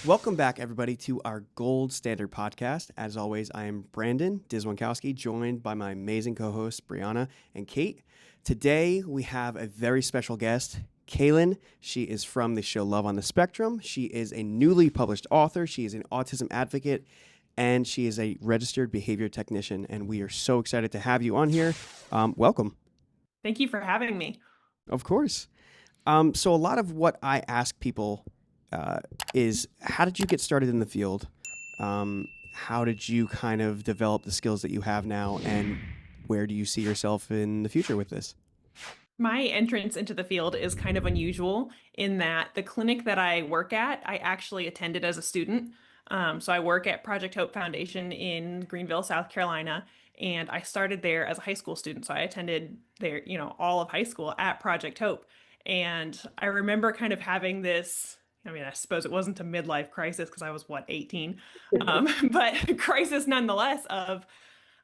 Welcome back, everybody, to our Gold Standard podcast. As always, I am Brandon Dizwankowski, joined by my amazing co-hosts, Brianna and Kate. Today, we have a very special guest, Kaelynn. She is from the show Love on the Spectrum. She is a newly published author. She is an autism advocate, and she is a registered behavior technician. And we are so excited to have you on here. Welcome. Thank you for having me. Of course. So a lot of what I ask people is how did you get started in the field? How did you kind of develop the skills that you have now, and where do you see yourself in the future with this? My entrance into the field is kind of unusual in that the clinic that I work at, I actually attended as a student. So I work at Project Hope Foundation in Greenville, South Carolina, and I started there as a high school student. So I attended there, all of high school at Project Hope. And I remember kind of having this, I suppose it wasn't a midlife crisis because I was, 18? But crisis nonetheless of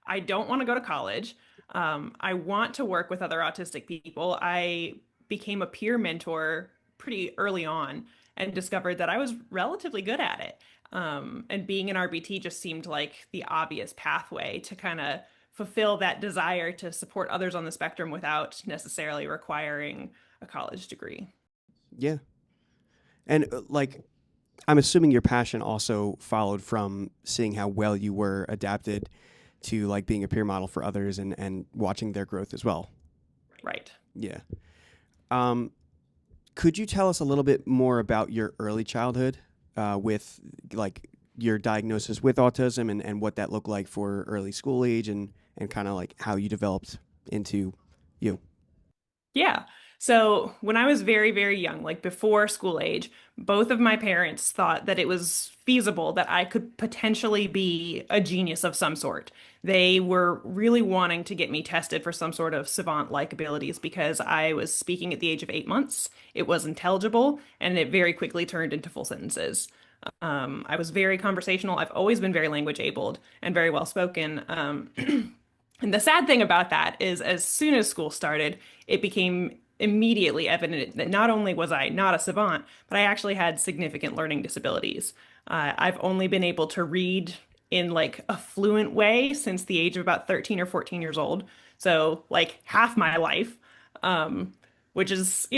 I don't want to go to college. I want to work with other autistic people. I became a peer mentor pretty early on and discovered that I was relatively good at it. And being an RBT just seemed like the obvious pathway to kind of fulfill that desire to support others on the spectrum without necessarily requiring a college degree. Yeah. And I'm assuming your passion also followed from seeing how well you were adapted to like being a peer model for others and watching their growth as well. Right. Yeah. Um, could you tell us a little bit more about your early childhood with like your diagnosis with autism and what that looked like for early school age and kind of like how you developed into you? Yeah. So when I was very, very young, like before school age, both of my parents thought that it was feasible that I could potentially be a genius of some sort. They were really wanting to get me tested for some sort of savant-like abilities because I was speaking at the age of 8 months. It was intelligible, and it very quickly turned into full sentences. I was very conversational. I've always been very language abled and very well spoken. And the sad thing about that is, as soon as school started, it became immediately evident that not only was I not a savant, but I actually had significant learning disabilities. I've only been able to read in like a fluent way since the age of about 13 or 14 years old. So, like half my life, which is,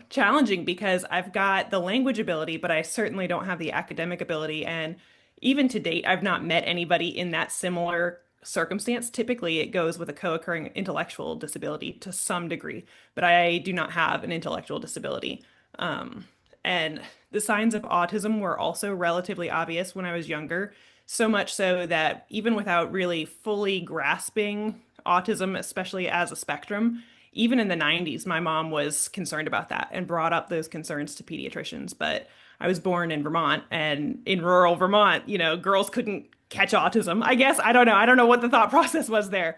challenging because I've got the language ability, but I certainly don't have the academic ability. And even to date, I've not met anybody in that similar circumstance. Typically, it goes with a co-occurring intellectual disability to some degree, but I do not have an intellectual disability. And the signs of autism were also relatively obvious when I was younger, so much so that even without really fully grasping autism, especially as a spectrum, even in the 90s, my mom was concerned about that and brought up those concerns to pediatricians. But I was born in Vermont, and in rural Vermont, girls couldn't catch autism. I guess I don't know. I don't know what the thought process was there.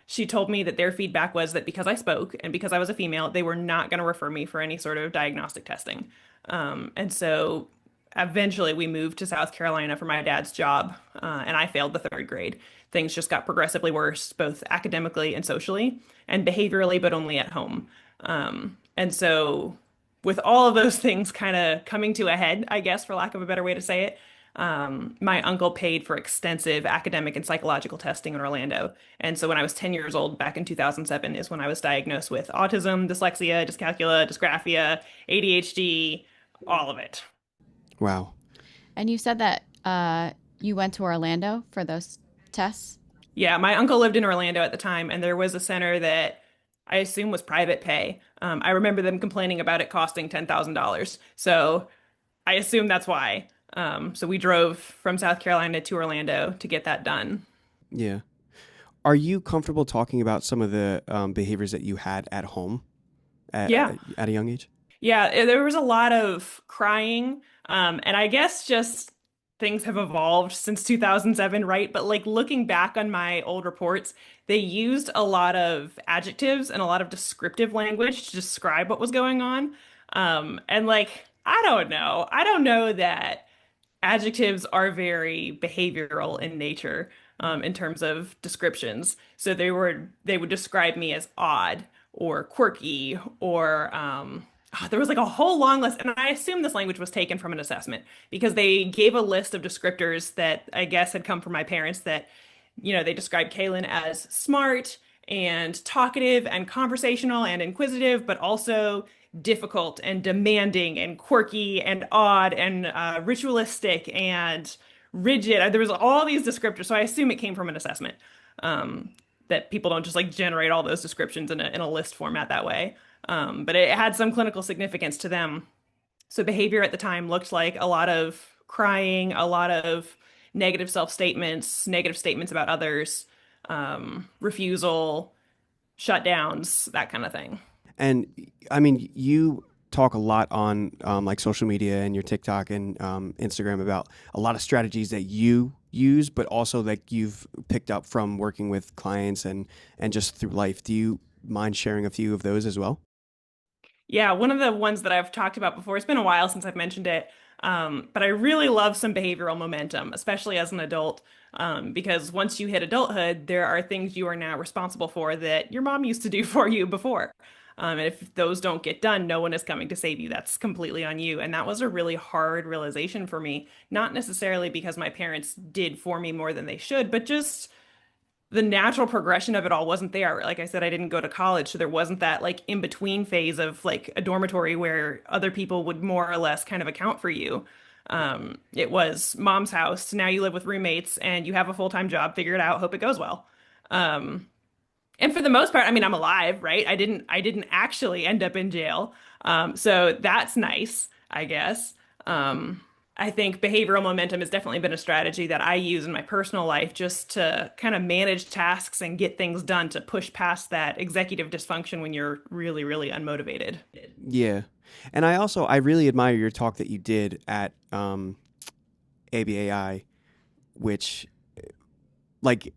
She told me that their feedback was that because I spoke and because I was a female, they were not going to refer me for any sort of diagnostic testing. And so eventually we moved to South Carolina for my dad's job, and I failed the third grade. Things just got progressively worse, both academically and socially, and behaviorally, but only at home. And so, with all of those things kind of coming to a head, I guess, for lack of a better way to say it, my uncle paid for extensive academic and psychological testing in Orlando. And so when I was 10 years old, back in 2007, is when I was diagnosed with autism, dyslexia, dyscalculia, dysgraphia, ADHD, all of it. Wow. And you said that you went to Orlando for those tests? Yeah, my uncle lived in Orlando at the time, and there was a center that I assume was private pay. I remember them complaining about it costing $10,000. So I assume that's why. So we drove from South Carolina to Orlando to get that done. Yeah. Are you comfortable talking about some of the behaviors that you had at home Yeah. at a young age? Yeah, there was a lot of crying. And I guess just things have evolved since 2007, right? But like looking back on my old reports, they used a lot of adjectives and a lot of descriptive language to describe what was going on. And like, I don't know. I don't know that adjectives are very behavioral in nature, in terms of descriptions. So they would describe me as odd or quirky or there was like a whole long list, and I assume this language was taken from an assessment because they gave a list of descriptors that I guess had come from my parents that, they described Kaelynn as smart and talkative and conversational and inquisitive, but also difficult and demanding and quirky and odd and ritualistic and rigid. There was all these descriptors, so I assume it came from an assessment. Um, that people don't just like generate all those descriptions in a list format that way. But it had some clinical significance to them. So behavior at the time looked like a lot of crying, a lot of negative self-statements, negative statements about others, refusal, shutdowns, that kind of thing. And I mean, you talk a lot on like social media and your TikTok and Instagram about a lot of strategies that you use, but also that you've picked up from working with clients and just through life. Do you mind sharing a few of those as well? Yeah, one of the ones that I've talked about before, it's been a while since I've mentioned it, but I really love some behavioral momentum, especially as an adult, because once you hit adulthood, there are things you are now responsible for that your mom used to do for you before. And if those don't get done, no one is coming to save you. That's completely on you. And that was a really hard realization for me, not necessarily because my parents did for me more than they should, but just the natural progression of it all wasn't there. Like I said, I didn't go to college, so there wasn't that like in between phase of like a dormitory where other people would more or less kind of account for you. It was mom's house. Now you live with roommates and you have a full-time job. Figure it out. Hope it goes well. Um, and for the most part, I mean, I'm alive, right? I didn't actually end up in jail. So that's nice, I guess. Um, I think behavioral momentum has definitely been a strategy that I use in my personal life just to kind of manage tasks and get things done to push past that executive dysfunction when you're really, really unmotivated. Yeah. And I really admire your talk that you did at ABAI, which like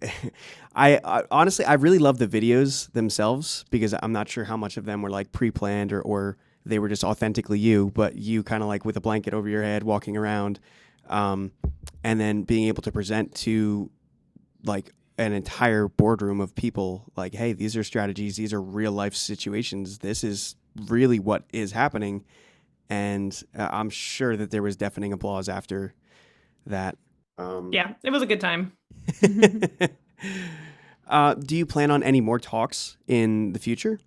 I honestly I really love the videos themselves because I'm not sure how much of them were like pre-planned or they were just authentically you, but you kind of like with a blanket over your head walking around, um, and then being able to present to like an entire boardroom of people like, hey, these are strategies, these are real life situations, this is really what is happening, and I'm sure that there was deafening applause after that. Um, Yeah, it was a good time. do you plan on any more talks in the future?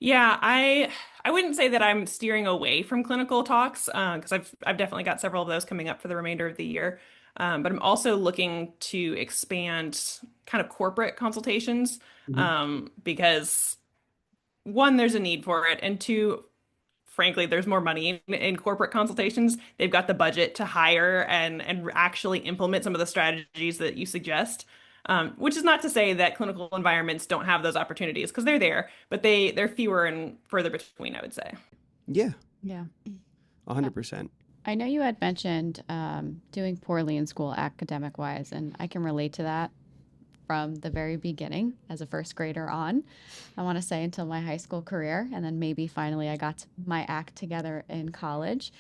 Yeah, I wouldn't say that I'm steering away from clinical talks because I've definitely got several of those coming up for the remainder of the year. But I'm also looking to expand kind of corporate consultations Mhm. because one, there's a need for it, and two, frankly, there's more money in corporate consultations. They've got the budget to hire and actually implement some of the strategies that you suggest. Which is not to say that clinical environments don't have those opportunities because they're there, but they're fewer and further between, I would say. Yeah, Yeah. 100%. I know you had mentioned doing poorly in school academic wise, and I can relate to that from the very beginning as a first grader on. I want to say until my high school career, and then maybe finally I got my act together in college.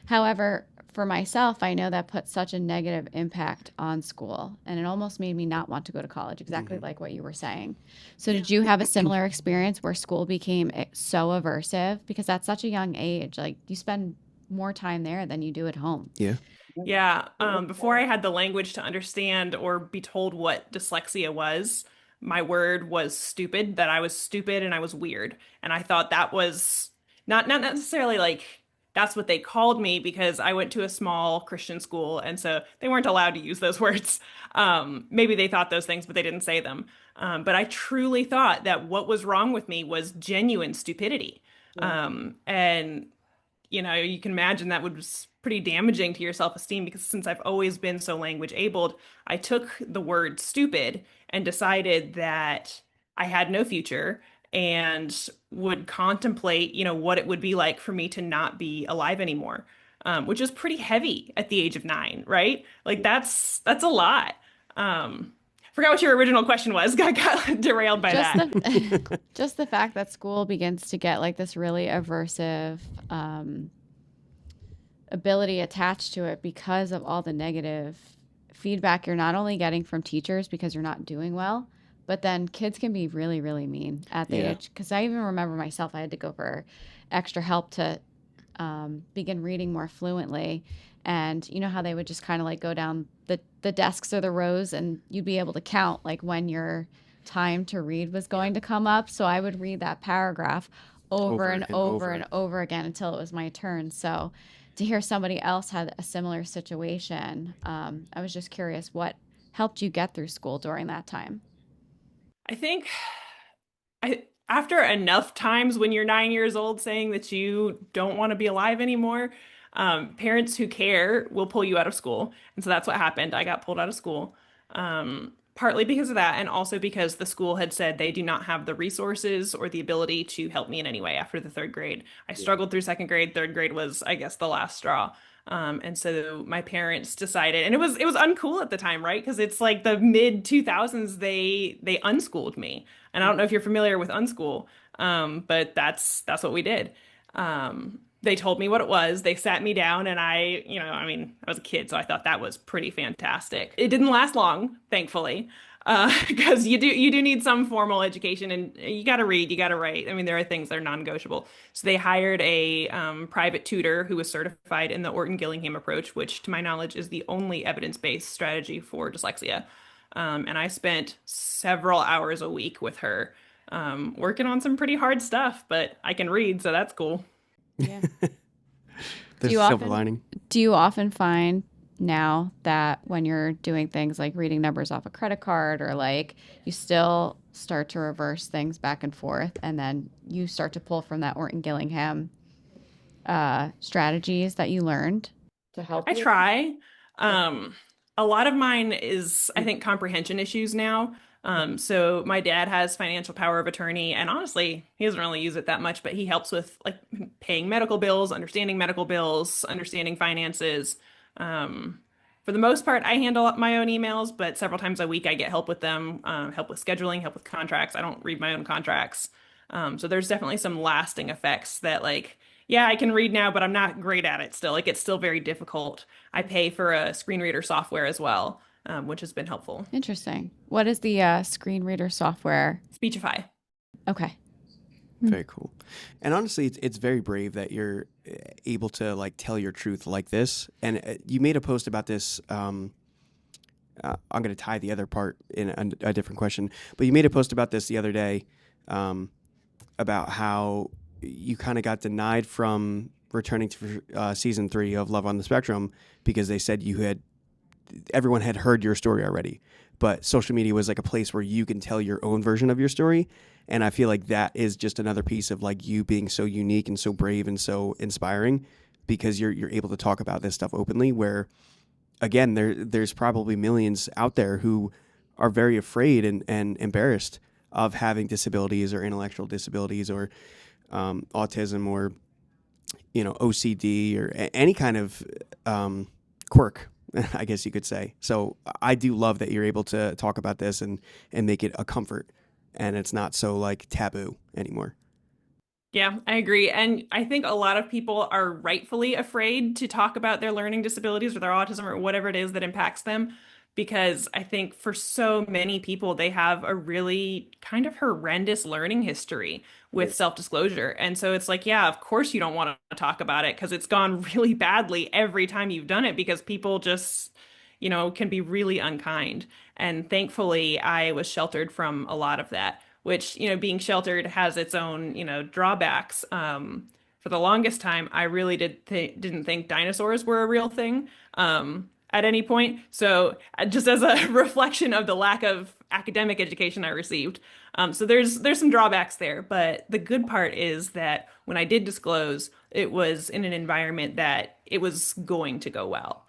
However, for myself, I know that put such a negative impact on school, and it almost made me not want to go to college, exactly Hmm. like what you were saying. So, did you have a similar experience where school became so aversive? Because at such a young age, like you spend more time there than you do at home. Yeah. Yeah, before I had the language to understand or be told what dyslexia was, my word was stupid, that I was stupid and I was weird. And I thought that was not necessarily like that's what they called me because I went to a small Christian school and so they weren't allowed to use those words. Maybe they thought those things, but they didn't say them. But I truly thought that what was wrong with me was genuine stupidity. And you can imagine that was pretty damaging to your self-esteem because since I've always been so language abled, I took the word stupid and decided that I had no future and would contemplate, what it would be like for me to not be alive anymore, which is pretty heavy at the age of 9, right? Like that's a lot. Forgot what your original question was. Got derailed by Just that. the just the fact that school begins to get like this really aversive ability attached to it because of all the negative feedback you're not only getting from teachers because you're not doing well, But then kids can be really, really mean at the age. Because I even remember myself, I had to go for extra help to begin reading more fluently. And you know how they would just kind of like go down the desks or the rows, and you'd be able to count like when your time to read was going to come up. So I would read that paragraph over and over and over again until it was my turn. So to hear somebody else had a similar situation, I was just curious what helped you get through school during that time. I think after enough times when you're 9 years old saying that you don't want to be alive anymore, parents who care will pull you out of school. And so that's what happened. I got pulled out of school, partly because of that, and also because the school had said they do not have the resources or the ability to help me in any way after the third grade. I struggled through second grade. Third grade was, I guess, the last straw. And so my parents decided, and it was uncool at the time, right? Because it's like the mid 2000s, they unschooled me. And I don't know if you're familiar with unschool, but that's what we did. They told me what it was. They sat me down, and I mean, I was a kid, so I thought that was pretty fantastic. It didn't last long, thankfully, because you do need some formal education, and you got to read, you got to write. I mean, there are things that are non-negotiable. So they hired a private tutor who was certified in the Orton-Gillingham approach, which, to my knowledge, is the only evidence-based strategy for dyslexia. And I spent several hours a week with her, working on some pretty hard stuff, but I can read, so that's cool. Yeah. There's a silver lining. Do you often find now that when you're doing things like reading numbers off a credit card, or like you still start to reverse things back and forth, and then you start to pull from that Orton-Gillingham strategies that you learned to help I you? try. A lot of mine is, I think, comprehension issues now. So my dad has financial power of attorney, and honestly, he doesn't really use it that much, but he helps with like paying medical bills, understanding finances. For the most part, I handle my own emails, but several times a week I get help with them, help with scheduling, help with contracts. I don't read my own contracts. So there's definitely some lasting effects that, like, yeah, I can read now, but I'm not great at it still. Like, it's still very difficult. I pay for a screen reader software as well, which has been helpful. Interesting. What is the screen reader software? Speechify. Okay. Very cool. And honestly, it's very brave that you're able to like tell your truth like this. And you made a post about this. I'm going to tie the other part in a different question, but you made a post about this the other day, about how you kind of got denied from returning to season 3 of Love on the Spectrum because they said everyone had heard your story already, but social media was like a place where you can tell your own version of your story. And I feel like that is just another piece of like you being so unique and so brave and so inspiring, because you're able to talk about this stuff openly, where again, there's probably millions out there who are very afraid and embarrassed of having disabilities or intellectual disabilities or autism or, OCD or any kind of quirk, I guess you could say. So I do love that you're able to talk about this and make it a comfort, and it's not so like taboo anymore. Yeah, I agree. And I think a lot of people are rightfully afraid to talk about their learning disabilities or their autism or whatever it is that impacts them, because I think for so many people, they have a really kind of horrendous learning history with self-disclosure. And so it's like, yeah, of course you don't want to talk about it because it's gone really badly every time you've done it, because people just, can be really unkind. And thankfully, I was sheltered from a lot of that, which, being sheltered has its own, drawbacks. For the longest time, I really didn't think dinosaurs were a real thing. At any point. So just as a reflection of the lack of academic education I received. So there's some drawbacks there, but the good part is that when I did disclose, it was in an environment that it was going to go well.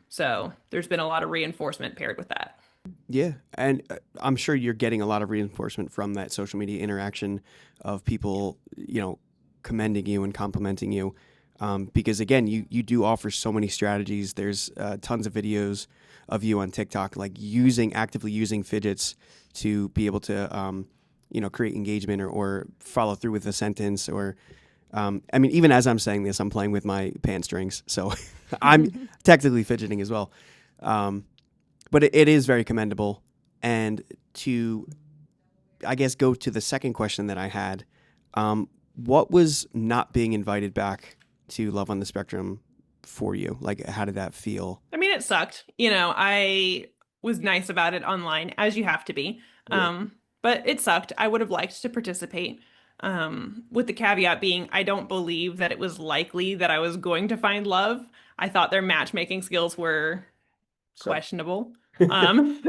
So there's been a lot of reinforcement paired with that. Yeah. And I'm sure you're getting a lot of reinforcement from that social media interaction of people, commending you and complimenting you. Because again, you do offer so many strategies. There's tons of videos of you on TikTok, like actively using fidgets to be able to, create engagement or follow through with a sentence. Or, even as I'm saying this, I'm playing with my pant strings, so I'm technically fidgeting as well. But it is very commendable. And to, I guess, go to the second question that I had, what was not being invited back to Love on the Spectrum for you? Like, how did that feel? I mean, it sucked. I was nice about it online, as you have to be. Yeah. But it sucked. I would have liked to participate. With the caveat being, I don't believe that it was likely that I was going to find love. I thought their matchmaking skills were So questionable. Um,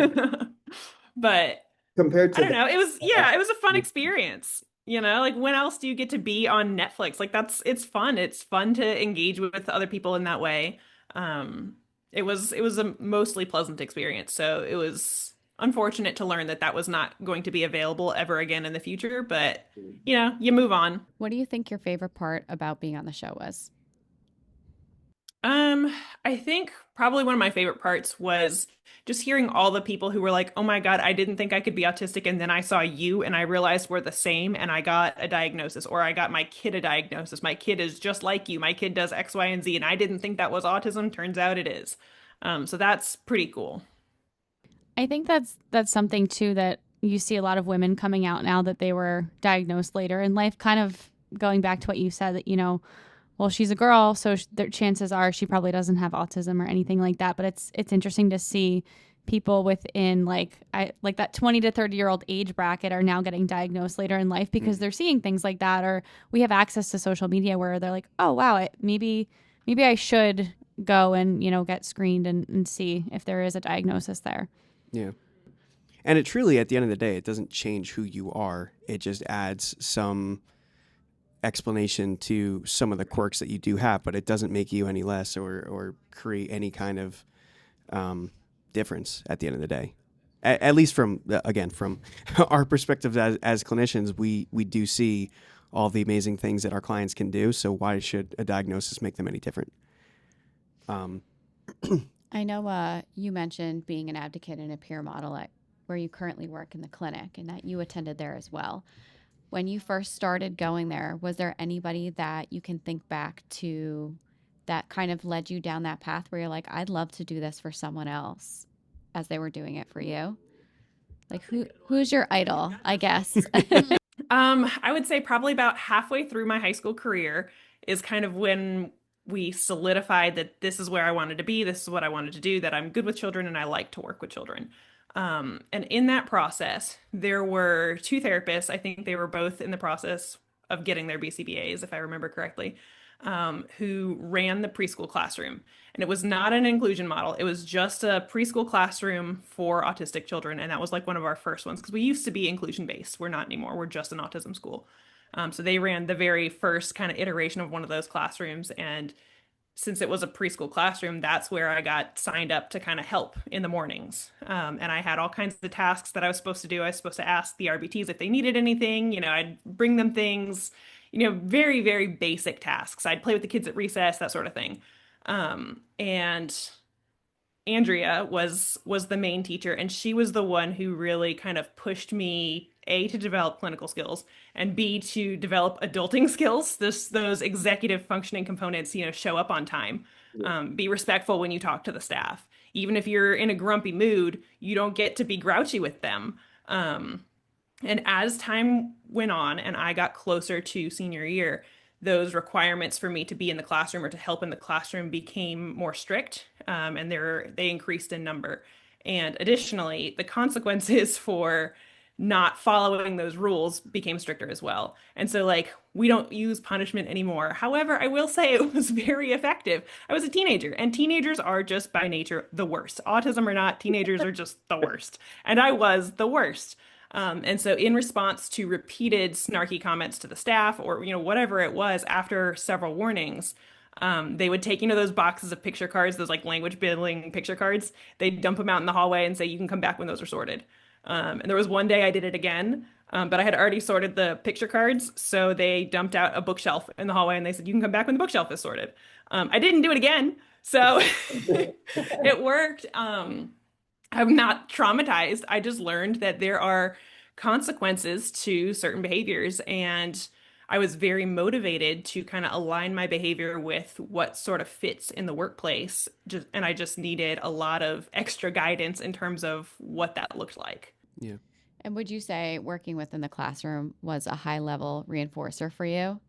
but compared I to don't know. that, It was a fun experience. Like when else do you get to be on Netflix? Like it's fun. It's fun to engage with other people in that way. Um, it was a mostly pleasant experience. So it was unfortunate to learn that that was not going to be available ever again in the future, but you move on. What do you think your favorite part about being on the show was? I think probably one of my favorite parts was just hearing all the people who were like, "Oh my God, I didn't think I could be autistic, and then I saw you and I realized we're the same and I got a diagnosis or I got my kid a diagnosis. My kid is just like you. My kid does X, Y, and Z and I didn't think that was autism. Turns out it is." So that's pretty cool. I think that's something too that you see a lot of women coming out now that they were diagnosed later in life, kind of going back to what you said that, well, she's a girl, so the chances are she probably doesn't have autism or anything like that. But it's interesting to see people within like that 20 to 30-year-old age bracket are now getting diagnosed later in life because they're seeing things like that, or we have access to social media where they're like, oh wow, maybe I should go and get screened and see if there is a diagnosis there. Yeah. And it truly, at the end of the day, it doesn't change who you are. It just adds some explanation to some of the quirks that you do have, but it doesn't make you any less or create any kind of difference at the end of the day. At least from, again, from our perspective as clinicians, we do see all the amazing things that our clients can do. So why should a diagnosis make them any different? I know you mentioned being an advocate and a peer model at where you currently work in the clinic and that you attended there as well. When you first started going there, was there anybody that you can think back to that kind of led you down that path where you're like, I'd love to do this for someone else as they were doing it for you? Like who's your idol, I guess? I would say probably about halfway through my high school career is kind of when we solidified that this is where I wanted to be, this is what I wanted to do, that I'm good with children and I like to work with children. And in that process, there were two therapists. I think they were both in the process of getting their BCBAs, if I remember correctly, who ran the preschool classroom. And it was not an inclusion model. It was just a preschool classroom for autistic children. And that was like one of our first ones because we used to be inclusion based. We're not anymore. We're just an autism school. So they ran the very first kind of iteration of one of those classrooms. And since it was a preschool classroom, that's where I got signed up to kind of help in the mornings. And I had all kinds of tasks that I was supposed to do. I was supposed to ask the RBTs if they needed anything. I'd bring them things, very, very basic tasks. I'd play with the kids at recess, that sort of thing. And Andrea was the main teacher, and she was the one who really kind of pushed me, A, to develop clinical skills, and B, to develop adulting skills. Those executive functioning components, show up on time. Be respectful when you talk to the staff. Even if you're in a grumpy mood, you don't get to be grouchy with them. And as time went on and I got closer to senior year, those requirements for me to be in the classroom or to help in the classroom became more strict, and they increased in number. And additionally, the consequences for not following those rules became stricter as well. And so, we don't use punishment anymore. However, I will say it was very effective. I was a teenager, and teenagers are just by nature the worst. Autism or not, teenagers are just the worst. And I was the worst. And so in response to repeated snarky comments to the staff or, whatever it was after several warnings, they would take, those boxes of picture cards, those language building picture cards, they'd dump them out in the hallway and say, you can come back when those are sorted. And there was one day I did it again, but I had already sorted the picture cards. So they dumped out a bookshelf in the hallway and they said, you can come back when the bookshelf is sorted. I didn't do it again. So it worked. I'm not traumatized. I just learned that there are consequences to certain behaviors. And I was very motivated to kind of align my behavior with what sort of fits in the workplace. And I just needed a lot of extra guidance in terms of what that looked like. Yeah. And would you say working within the classroom was a high level reinforcer for you?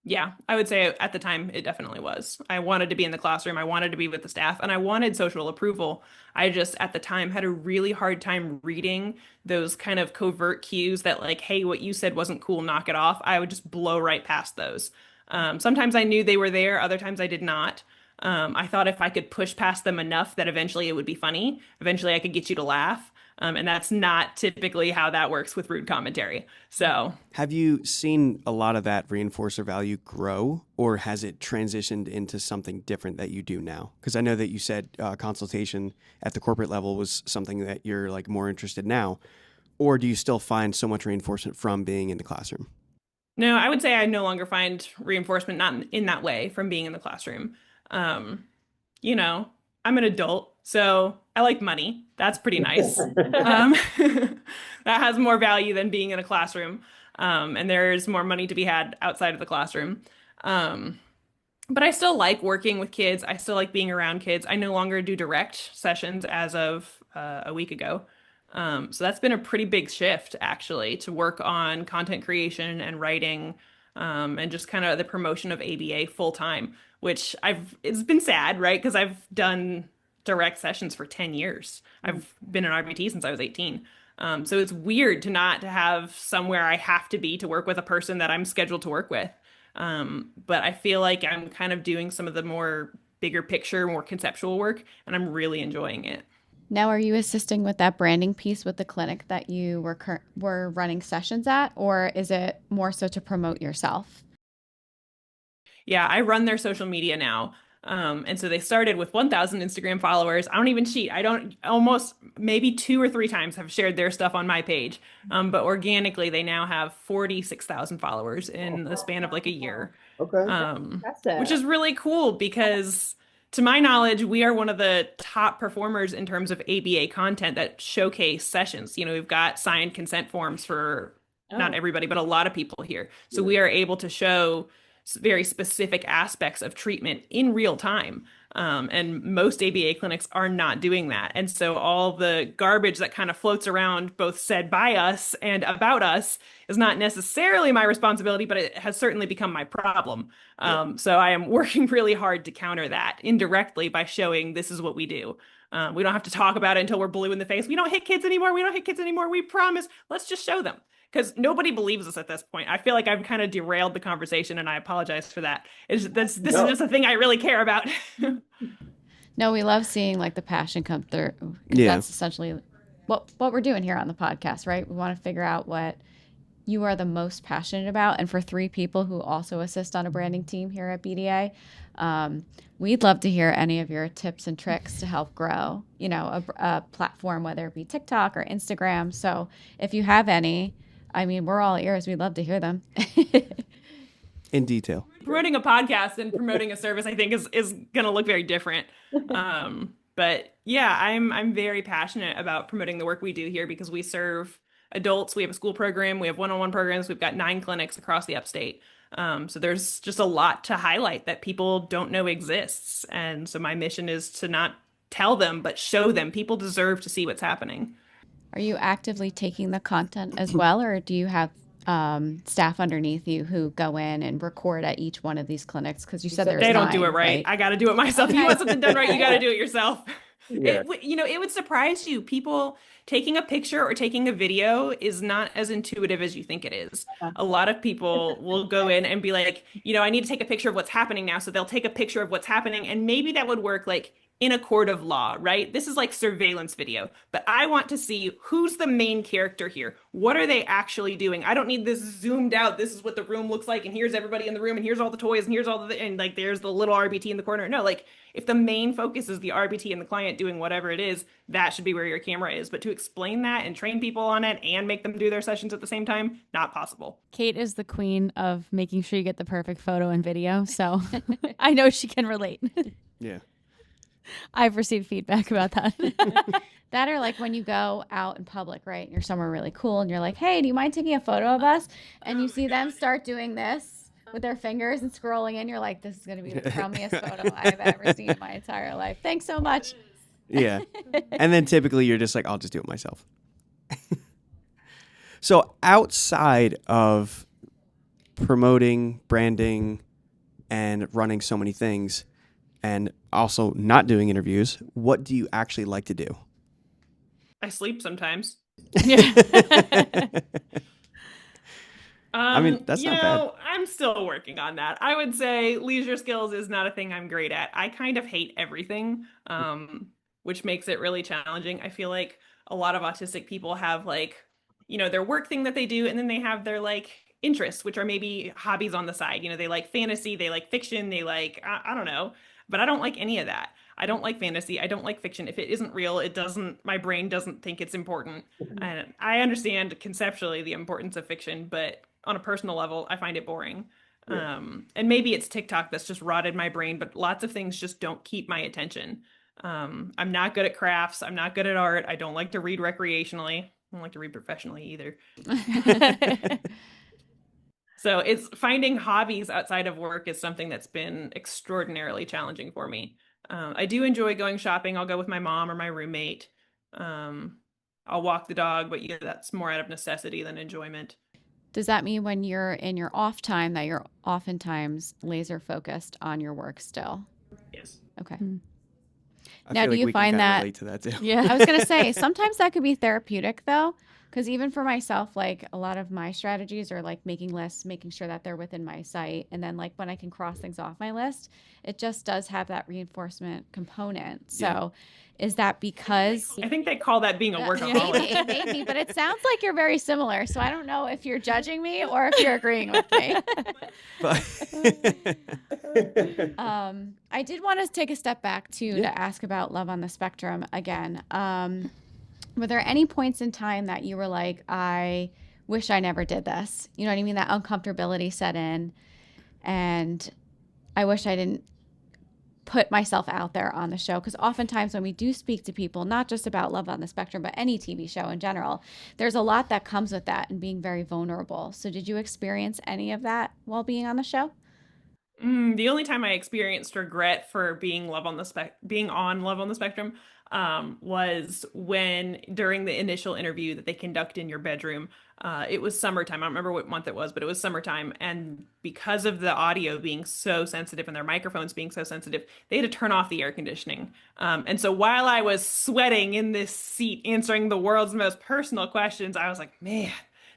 Yeah, I would say at the time it definitely was. I wanted to be in the classroom, I wanted to be with the staff, and I wanted social approval. I just at the time had a really hard time reading those kind of covert cues that, like, hey, what you said wasn't cool, knock it off. I would just blow right past those. Sometimes I knew they were there, other times I did not. I thought if I could push past them enough that eventually it would be funny, eventually I could get you to laugh. And that's not typically how that works with rude commentary. So, Have you seen a lot of that reinforcer value grow, or has it transitioned into something different that you do now? Because I know that you said consultation at the corporate level was something that you're like more interested now, or do you still find so much reinforcement from being in the classroom? no, I would say I no longer find reinforcement not in that way from being in the classroom. Um, you know, I'm an adult, so I like money. That's pretty nice. That has more value than being in a classroom. And there's more money to be had outside of the classroom. Um, but I still like working with kids. I still like being around kids. I no longer do direct sessions as of a week ago. So that's been a pretty big shift, actually, to work on content creation and writing, and just kind of the promotion of ABA full time, which it's been sad, right? Because I've done direct sessions for 10 years. I've been an RBT since I was 18. So it's weird to not have somewhere I have to be to work with a person that I'm scheduled to work with. But I feel like I'm kind of doing some of the more bigger picture, more conceptual work, and I'm really enjoying it. Now, are you assisting with that branding piece with the clinic that you were running sessions at, or is it more so to promote yourself? Yeah, I run their social media now. And so they started with 1,000 Instagram followers. I don't even cheat. I don't almost maybe 2 or 3 times have shared their stuff on my page. But organically, they now have 46,000 followers in the span of like a year. Okay. Which is really cool because to my knowledge, we are one of the top performers in terms of ABA content that showcase sessions. We've got signed consent forms for not everybody, but a lot of people here. So we are able to show very specific aspects of treatment in real time. And most ABA clinics are not doing that. And so all the garbage that kind of floats around, both said by us and about us, is not necessarily my responsibility, but it has certainly become my problem. So I am working really hard to counter that indirectly by showing this is what we do. We don't have to talk about it until we're blue in the face. We don't hit kids anymore. We don't hit kids anymore. We promise. Let's just show them. Because nobody believes us at this point. I feel like I've kind of derailed the conversation, and I apologize for that. This is just a thing I really care about. No, we love seeing like the passion come through. 'Cause Yeah. that's essentially what we're doing here on the podcast, right? We want to figure out what you are the most passionate about. And for 3 people who also assist on a branding team here at BDA, we'd love to hear any of your tips and tricks to help grow, a platform, whether it be TikTok or Instagram. So if you have any, I mean, we're all ears. We'd love to hear them. In detail. Promoting a podcast and promoting a service, I think, is going to look very different. But yeah, I'm very passionate about promoting the work we do here because we serve adults. We have a school program. We have one-on-one programs. We've got 9 clinics across the upstate. So there's just a lot to highlight that people don't know exists. And so my mission is to not tell them, but show them. People deserve to see what's happening. Are you actively taking the content as well, or do you have staff underneath you who go in and record at each one of these clinics? Because you said there's They don't 9, do it right. I got to do it myself. If you want something done right, you got to do it yourself. Yeah. It would surprise you. People taking a picture or taking a video is not as intuitive as you think it is. A lot of people will go in and be like, I need to take a picture of what's happening now. So they'll take a picture of what's happening. And maybe that would work like in a court of law, right? This is like surveillance video, but I want to see who's the main character here. What are they actually doing? I don't need this zoomed out. This is what the room looks like. And here's everybody in the room. And here's all the toys. And here's all and like, there's the little RBT in the corner. No, like if the main focus is the RBT and the client doing whatever it is, that should be where your camera is. But to explain that and train people on it and make them do their sessions at the same time, not possible. Kate is the queen of making sure you get the perfect photo and video. So I know she can relate. Yeah. I've received feedback about that. That or like when you go out in public, right? And you're somewhere really cool and you're like, hey, do you mind taking a photo of us? And you see them start doing this with their fingers and scrolling in. You're like, this is going to be the crummiest photo I've ever seen in my entire life. Thanks so much. Yeah. And then typically you're just like, I'll just do it myself. So outside of promoting, branding, and running so many things, and also not doing interviews, what do you actually like to do? I sleep sometimes. I mean, that's not bad. I'm still working on that. I would say leisure skills is not a thing I'm great at. I kind of hate everything, which makes it really challenging. I feel like a lot of autistic people have like, their work thing that they do, and then they have their like interests, which are maybe hobbies on the side. They like fantasy, they like fiction, they like, I don't know, but I don't like any of that. I don't like fantasy. I don't like fiction. If it isn't real, my brain doesn't think it's important. And I understand conceptually the importance of fiction, but on a personal level, I find it boring. Yeah. And maybe it's TikTok that's just rotted my brain, but lots of things just don't keep my attention. I'm not good at crafts. I'm not good at art. I don't like to read recreationally. I don't like to read professionally either. So it's finding hobbies outside of work is something that's been extraordinarily challenging for me. I do enjoy going shopping. I'll go with my mom or my roommate. I'll walk the dog, but yeah, that's more out of necessity than enjoyment. Does that mean when you're in your off time that you're oftentimes laser focused on your work still? Yes. Okay. I Now, feel do like you we can find kinda that? relate to that too. Yeah, I was going to say sometimes that could be therapeutic though, because even for myself, like a lot of my strategies are like making lists, making sure that they're within my sight. And then like when I can cross things off my list, it just does have that reinforcement component. So is that because I think they call that being a workaholic. maybe, but it sounds like you're very similar. So I don't know if you're judging me or if you're agreeing with me. I did want to take a step back too to ask about love on the spectrum again. Were there any points in time that you were like, I wish I never did this? You know what I mean? That uncomfortability set in, and I wish I didn't put myself out there on the show. Because oftentimes when we do speak to people, not just about love on the spectrum, but any TV show in general, there's a lot that comes with that and being very vulnerable. So did you experience any of that while being on the show? The only time I experienced regret for being on Love on the Spectrum was when during the initial interview that they conduct in your bedroom. It was summertime. I don't remember what month it was, but it was summertime. And because of the audio being so sensitive and their microphones being so sensitive, they had to turn off the air conditioning. And so while I was sweating in this seat answering the world's most personal questions, I was like, man,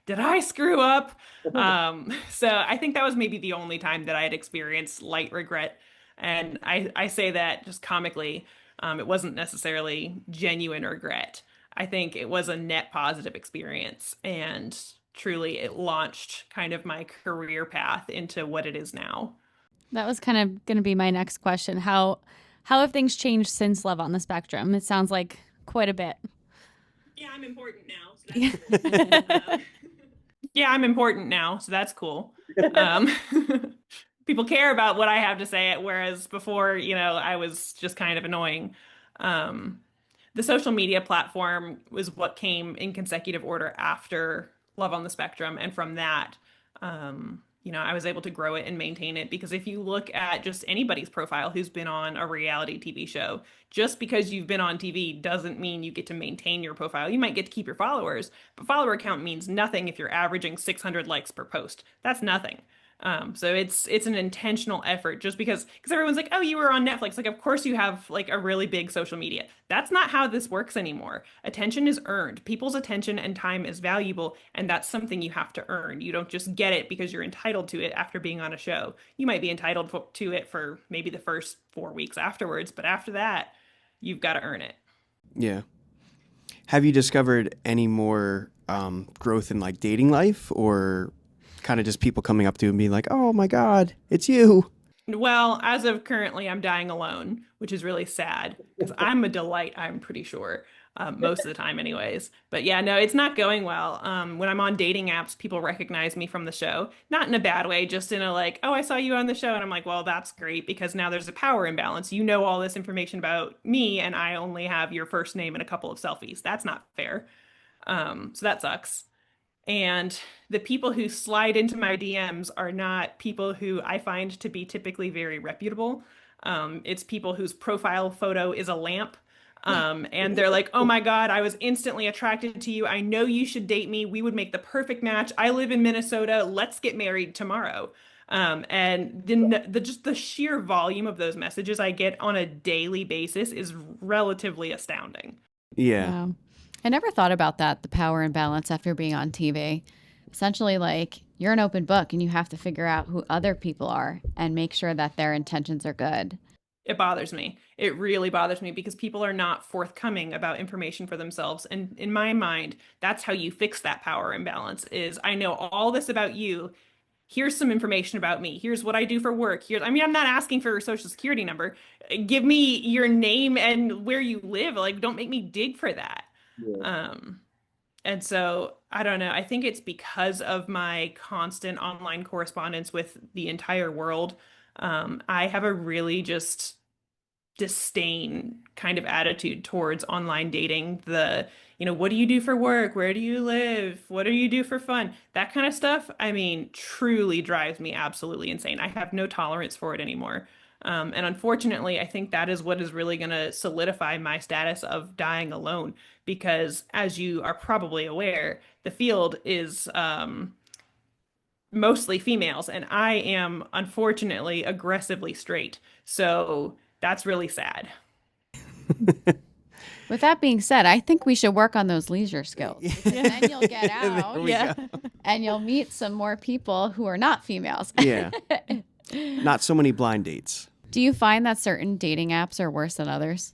did I screw up? So I think that was maybe the only time that I had experienced light regret. And I say that just comically. It wasn't necessarily genuine regret. I think it was a net positive experience. And truly, it launched kind of my career path into what it is now. That was kind of going to be my next question. How have things changed since Love on the Spectrum? It sounds like quite a bit. Yeah, I'm important now. So that's cool. Yeah, I'm important now, so that's cool. People care about what I have to say, whereas before, I was just kind of annoying. The social media platform was what came in consecutive order after Love on the Spectrum, and from that, I was able to grow it and maintain it, because if you look at just anybody's profile who's been on a reality TV show, just because you've been on TV doesn't mean you get to maintain your profile. You might get to keep your followers, but follower count means nothing if you're averaging 600 likes per post. That's nothing. So it's an intentional effort, just because everyone's like, oh, you were on Netflix. Like, of course you have like a really big social media. That's not how this works anymore. Attention is earned. People's attention and time is valuable, and that's something you have to earn. You don't just get it because you're entitled to it after being on a show. You might be entitled to it for maybe the first 4 weeks afterwards, but after that, you've got to earn it. Yeah. Have you discovered any more growth in like dating life, or kind of just people coming up to you and being like, oh my God, it's you? Well, as of currently, I'm dying alone, which is really sad because I'm a delight, I'm pretty sure. most of the time anyways. But yeah, no, it's not going well. When I'm on dating apps, people recognize me from the show, not in a bad way, just in a like, oh, I saw you on the show. And I'm like, well, that's great because now there's a power imbalance. You know all this information about me, and I only have your first name and a couple of selfies. That's not fair. So that sucks. And the people who slide into my DMs are not people who I find to be typically very reputable. It's people whose profile photo is a lamp. And they're like, oh my God, I was instantly attracted to you. I know you should date me. We would make the perfect match. I live in Minnesota. Let's get married tomorrow. And just the sheer volume of those messages I get on a daily basis is relatively astounding. Yeah. Wow. I never thought about that, the power imbalance after being on TV. Essentially, like, you're an open book and you have to figure out who other people are and make sure that their intentions are good. It bothers me. It really bothers me because people are not forthcoming about information for themselves. And in my mind, that's how you fix that power imbalance is I know all this about you. Here's some information about me. Here's what I do for work. I'm not asking for your social security number. Give me your name and where you live. Like, don't make me dig for that. Yeah. And so I don't know. I think it's because of my constant online correspondence with the entire world. I have a really just disdain kind of attitude towards online dating. What do you do for work? Where do you live? What do you do for fun? That kind of stuff, I mean, truly drives me absolutely insane. I have no tolerance for it anymore. And unfortunately, I think that is what is really going to solidify my status of dying alone. Because as you are probably aware, the field is mostly females, and I am unfortunately aggressively straight. So that's really sad. With that being said, I think we should work on those leisure skills. Then you'll get out Yeah. and you'll meet some more people who are not females. Yeah. Not so many blind dates. Do you find that certain dating apps are worse than others?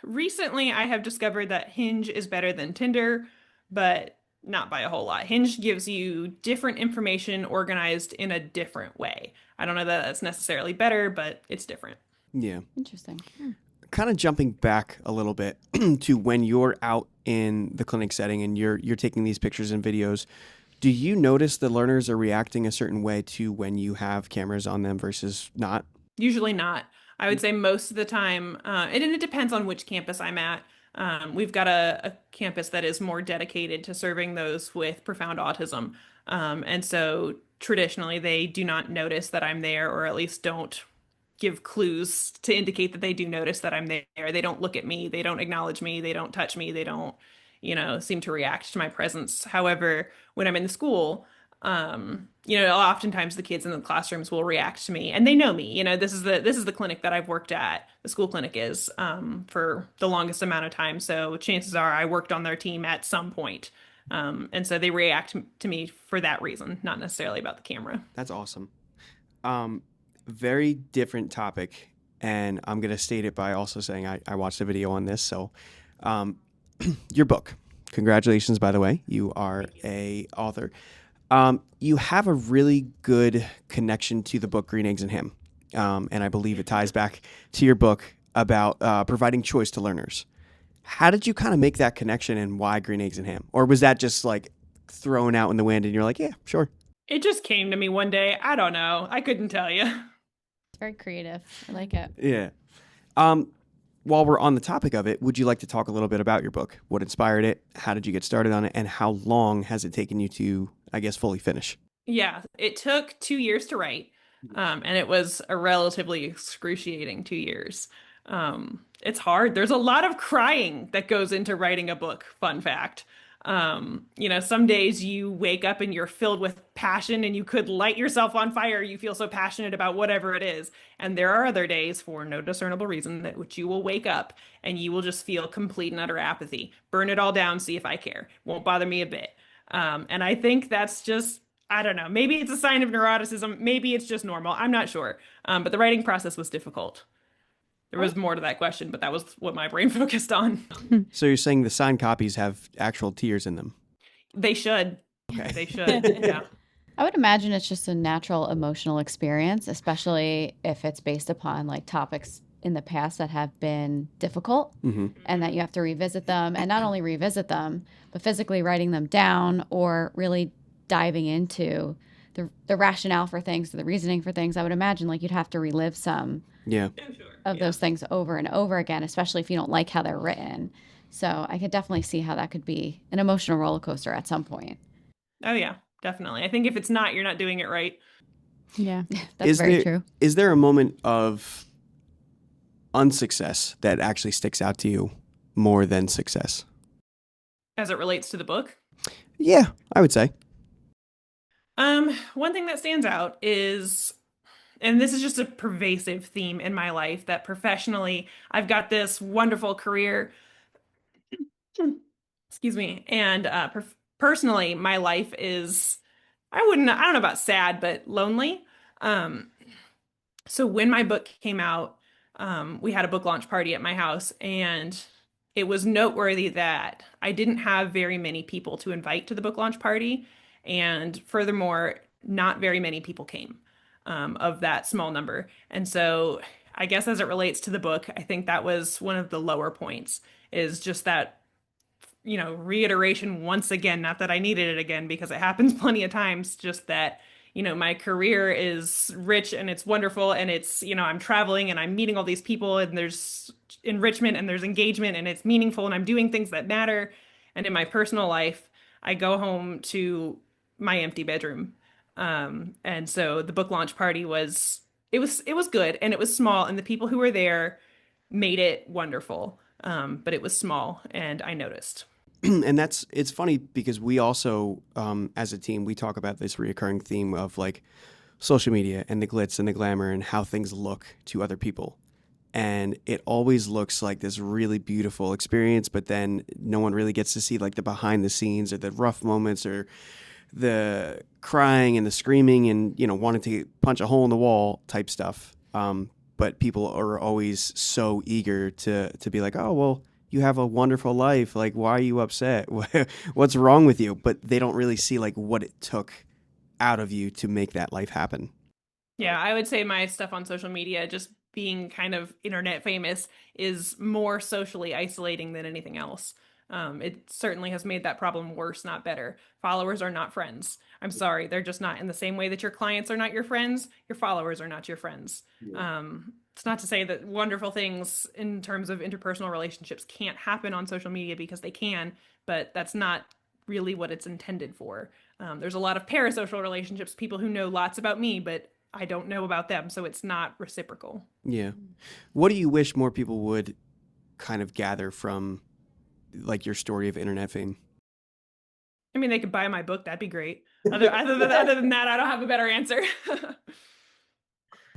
Recently I have discovered that Hinge is better than Tinder, but not by a whole lot. Hinge gives you different information organized in a different way. I don't know that that's necessarily better, but it's different. Yeah. Interesting. Kind of jumping back a little bit to when you're out in the clinic setting and you're taking these pictures and videos, do you notice the learners are reacting a certain way to when you have cameras on them versus not? Usually not. I would say most of the time, and it depends on which campus I'm at. We've got a campus that is more dedicated to serving those with profound autism. And so traditionally, they do not notice that I'm there, or at least don't give clues to indicate that they do notice that I'm there. They don't look at me. They don't acknowledge me. They don't touch me. They don't, seem to react to my presence. However, when I'm in the school, oftentimes the kids in the classrooms will react to me and they know me. This is the clinic that I've worked at. The school clinic is for the longest amount of time. So chances are I worked on their team at some point. And so they react to me for that reason, not necessarily about the camera. That's awesome. Very different topic. And I'm going to state it by also saying I watched a video on this. So your book, congratulations, by the way, you are a author. You have a really good connection to the book Green Eggs and Ham. And I believe it ties back to your book about providing choice to learners. How did you kind of make that connection and why Green Eggs and Ham? Or was that just like thrown out in the wind and you're like, yeah, sure. It just came to me one day. I don't know. I couldn't tell you. It's very creative. I like it. Yeah. While we're on the topic of it, would you like to talk a little bit about your book? What inspired it? How did you get started on it? And how long has it taken you to, I guess, fully finish? Yeah, it took 2 years to write. And it was a relatively excruciating 2 years. It's hard. There's a lot of crying that goes into writing a book, fun fact. Some days you wake up and you're filled with passion and you could light yourself on fire. You feel so passionate about whatever it is. And there are other days, for no discernible reason, that which you will wake up and you will just feel complete and utter apathy. Burn it all down, see if I care. Won't bother me a bit. And I think that's just, I don't know, maybe it's a sign of neuroticism. Maybe it's just normal. I'm not sure. But the writing process was difficult. There was more to that question, but that was what my brain focused on. So you're saying the signed copies have actual tears in them? They should. Okay. They should, yeah. I would imagine it's just a natural emotional experience, especially if it's based upon like topics in the past that have been difficult and that you have to revisit them, and not only revisit them, but physically writing them down or really diving into the rationale for things, the reasoning for things. I would imagine like you'd have to relive some of those things over and over again, especially if you don't like how they're written. So I could definitely see how that could be an emotional roller coaster at some point. Oh yeah, definitely. I think if it's not, you're not doing it right. Yeah. That's very true. Is there a moment of unsuccess that actually sticks out to you more than success? As it relates to the book? Yeah, I would say. One thing that stands out is, and this is just a pervasive theme in my life, that professionally, I've got this wonderful career, excuse me, and personally, my life is, I don't know about sad, but lonely. So when my book came out, we had a book launch party at my house, and it was noteworthy that I didn't have very many people to invite to the book launch party. And furthermore, not very many people came of that small number. And so I guess as it relates to the book, I think that was one of the lower points, is just that, reiteration once again, not that I needed it again because it happens plenty of times, just that, my career is rich and it's wonderful and it's, I'm traveling and I'm meeting all these people and there's enrichment and there's engagement and it's meaningful and I'm doing things that matter. And in my personal life, I go home to my empty bedroom. And so the book launch party was good and it was small and the people who were there made it wonderful. But it was small and I noticed. And it's funny because we also, as a team, we talk about this reoccurring theme of like social media and the glitz and the glamour and how things look to other people. And it always looks like this really beautiful experience, but then no one really gets to see like the behind the scenes or the rough moments or the crying and the screaming and, wanting to punch a hole in the wall type stuff. But people are always so eager to be like, oh, well, you have a wonderful life. Like, why are you upset? What's wrong with you? But they don't really see like what it took out of you to make that life happen. Yeah, I would say my stuff on social media, just being kind of internet famous, is more socially isolating than anything else. It certainly has made that problem worse, not better. Followers are not friends. I'm sorry, they're just not. In the same way that your clients are not your friends, your followers are not your friends. Yeah. It's not to say that wonderful things in terms of interpersonal relationships can't happen on social media, because they can, but that's not really what it's intended for. There's a lot of parasocial relationships, people who know lots about me, but I don't know about them, so it's not reciprocal. Yeah. What do you wish more people would kind of gather from like your story of internet fame? I mean, they could buy my book. That'd be great. Other than that, I don't have a better answer.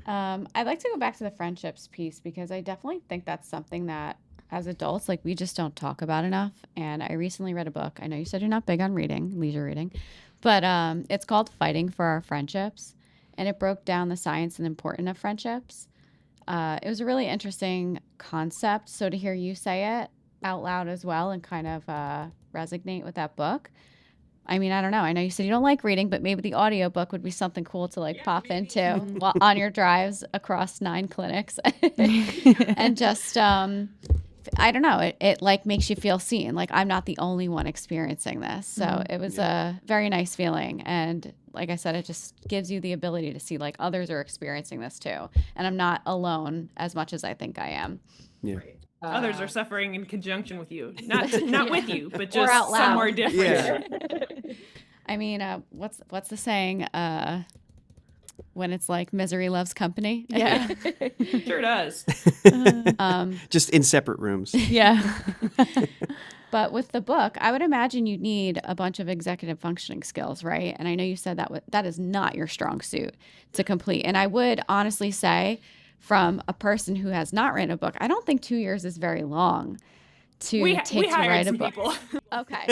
I'd like to go back to the friendships piece, because I definitely think that's something that as adults, like, we just don't talk about enough. And I recently read a book. I know you said you're not big on reading, leisure reading, but it's called Fighting for Our Friendships. And it broke down the science and importance of friendships. It was a really interesting concept. So to hear you say it out loud as well and kind of resonate with that book. I mean, I don't know. I know you said you don't like reading, but maybe the audiobook would be something cool to like pop into while on your drives across 9 clinics. And just, I don't know, it like makes you feel seen. Like, I'm not the only one experiencing this. So it was a very nice feeling. And like I said, it just gives you the ability to see like others are experiencing this too. And I'm not alone as much as I think I am. Yeah. Right. Others are suffering in conjunction with you, not with you, but just out loud. somewhere different. Yeah. I mean, what's the saying? When it's like misery loves company. Yeah, sure does. Just in separate rooms. Yeah. But with the book, I would imagine you'd need a bunch of executive functioning skills, right? And I know you said that is not your strong suit to complete. And I would honestly say, from a person who has not written a book, I don't think 2 years is very long to take to write a book. Okay.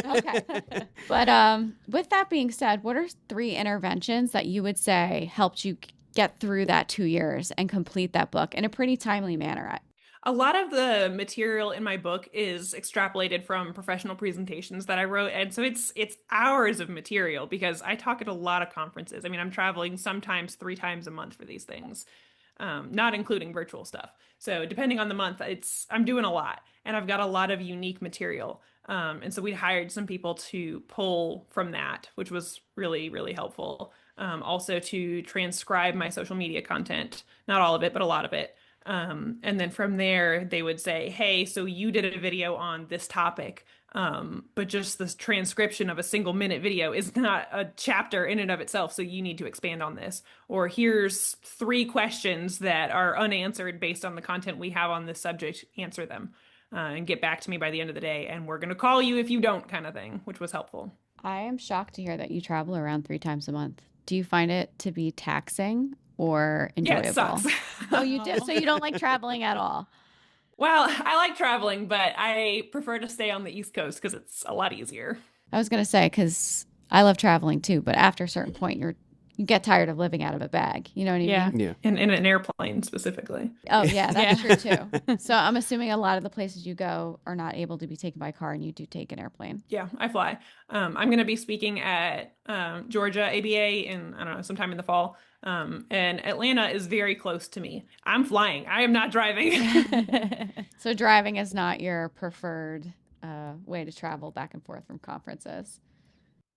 But with that being said, what are 3 interventions that you would say helped you get through that 2 years and complete that book in a pretty timely manner? A lot of the material in my book is extrapolated from professional presentations that I wrote. And so it's hours of material, because I talk at a lot of conferences. I mean, I'm traveling sometimes 3 times a month for these things. not including virtual stuff. So depending on the month, I'm doing a lot, and I've got a lot of unique material. And so we hired some people to pull from that, which was really, really helpful. Also to transcribe my social media content, not all of it, but a lot of it. And then from there, they would say, hey, so you did a video on this topic, but just this transcription of a single minute video is not a chapter in and of itself. So you need to expand on this. Or here's 3 questions that are unanswered based on the content we have on this subject. Answer them and get back to me by the end of the day. And we're going to call you if you don't, kind of thing, which was helpful. I am shocked to hear that you travel around 3 times a month. Do you find it to be taxing or enjoyable? Yeah, it sucks. Oh, you do? So you don't like traveling at all? Well, I like traveling, but I prefer to stay on the East Coast because it's a lot easier. I was going to say, because I love traveling too, but after a certain point, you get tired of living out of a bag. You know what I Yeah. mean? Yeah. In an airplane specifically. Oh, yeah, that's true too. So I'm assuming a lot of the places you go are not able to be taken by car, and you do take an airplane. Yeah, I fly. I'm going to be speaking at Georgia ABA in, I don't know, sometime in the fall. And Atlanta is very close to me. I'm flying. I am not driving. So driving is not your preferred way to travel back and forth from conferences.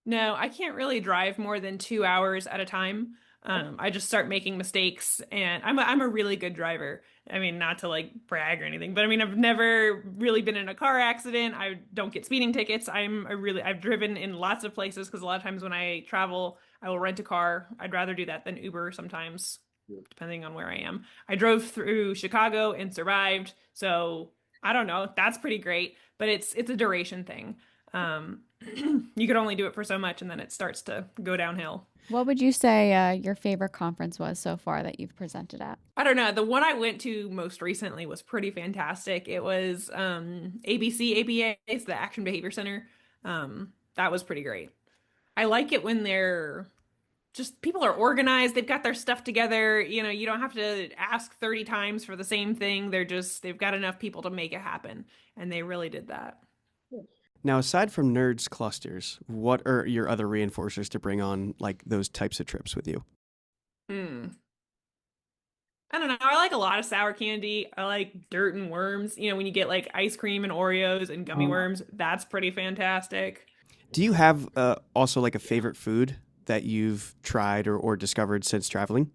No, I can't really drive more than 2 hours at a time. I just start making mistakes, and I'm a really good driver. I mean, not to like brag or anything, but I mean, I've never really been in a car accident. I don't get speeding tickets. I've driven in lots of places because a lot of times when I travel, I will rent a car. I'd rather do that than Uber sometimes, depending on where I am. I drove through Chicago and survived, so I don't know. That's pretty great, but it's a duration thing. You could only do it for so much, and then it starts to go downhill. What would you say your favorite conference was so far that you've presented at? I don't know. The one I went to most recently was pretty fantastic. It was ABC ABA, it's the Action Behavior Center. That was pretty great. I like it when they're just people are organized. They've got their stuff together. You know, you don't have to ask 30 times for the same thing. They've got enough people to make it happen. And they really did that. Now, aside from nerds clusters, what are your other reinforcers to bring on like those types of trips with you? I don't know. I like a lot of sour candy. I like dirt and worms. You know, when you get like ice cream and Oreos and gummy worms, that's pretty fantastic. Do you have also like a favorite food that you've tried or discovered since traveling?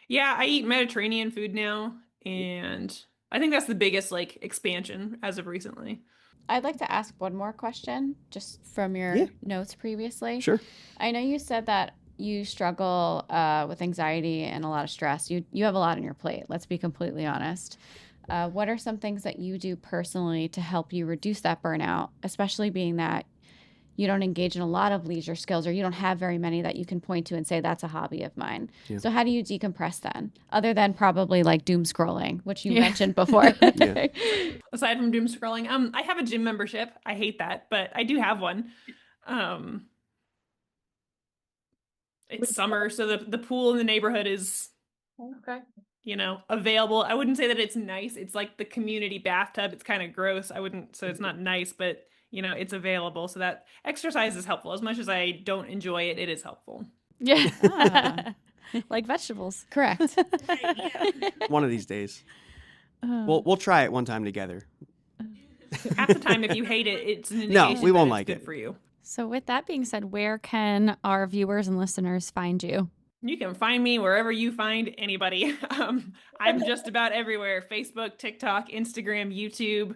Yeah, I eat Mediterranean food now, and I think that's the biggest like expansion as of recently. I'd like to ask one more question just from your notes previously. Sure. I know you said that you struggle with anxiety and a lot of stress. You have a lot on your plate. Let's be completely honest. What are some things that you do personally to help you reduce that burnout, especially being that you don't engage in a lot of leisure skills or you don't have very many that you can point to and say that's a hobby of mine. Yeah. So how do you decompress then? Other than probably like doom scrolling, which you mentioned before. Aside from doom scrolling, I have a gym membership. I hate that, but I do have one. It's summer, so the pool in the neighborhood is available. I wouldn't say that it's nice. It's like the community bathtub. It's kind of gross. So it's not nice, but it's available. So that exercise is helpful. As much as I don't enjoy it, it is helpful. Yeah. Like vegetables. Correct. One of these days. We'll try it one time together. Half the time, if you hate it, it's an indication we won't that like it's good it for you. So with that being said, where can our viewers and listeners find you? You can find me wherever you find anybody. I'm just about everywhere. Facebook, TikTok, Instagram, YouTube.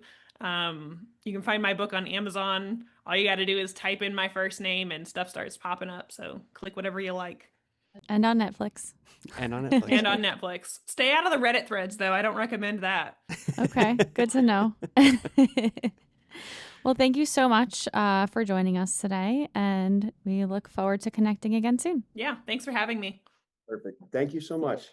You can find my book on Amazon. All you got to do is type in my first name and stuff starts popping up. So click whatever you like. And on Netflix. And on Netflix. Stay out of the Reddit threads, though. I don't recommend that. Okay. Good to know. Well, thank you so much for joining us today. And we look forward to connecting again soon. Yeah. Thanks for having me. Perfect. Thank you so much.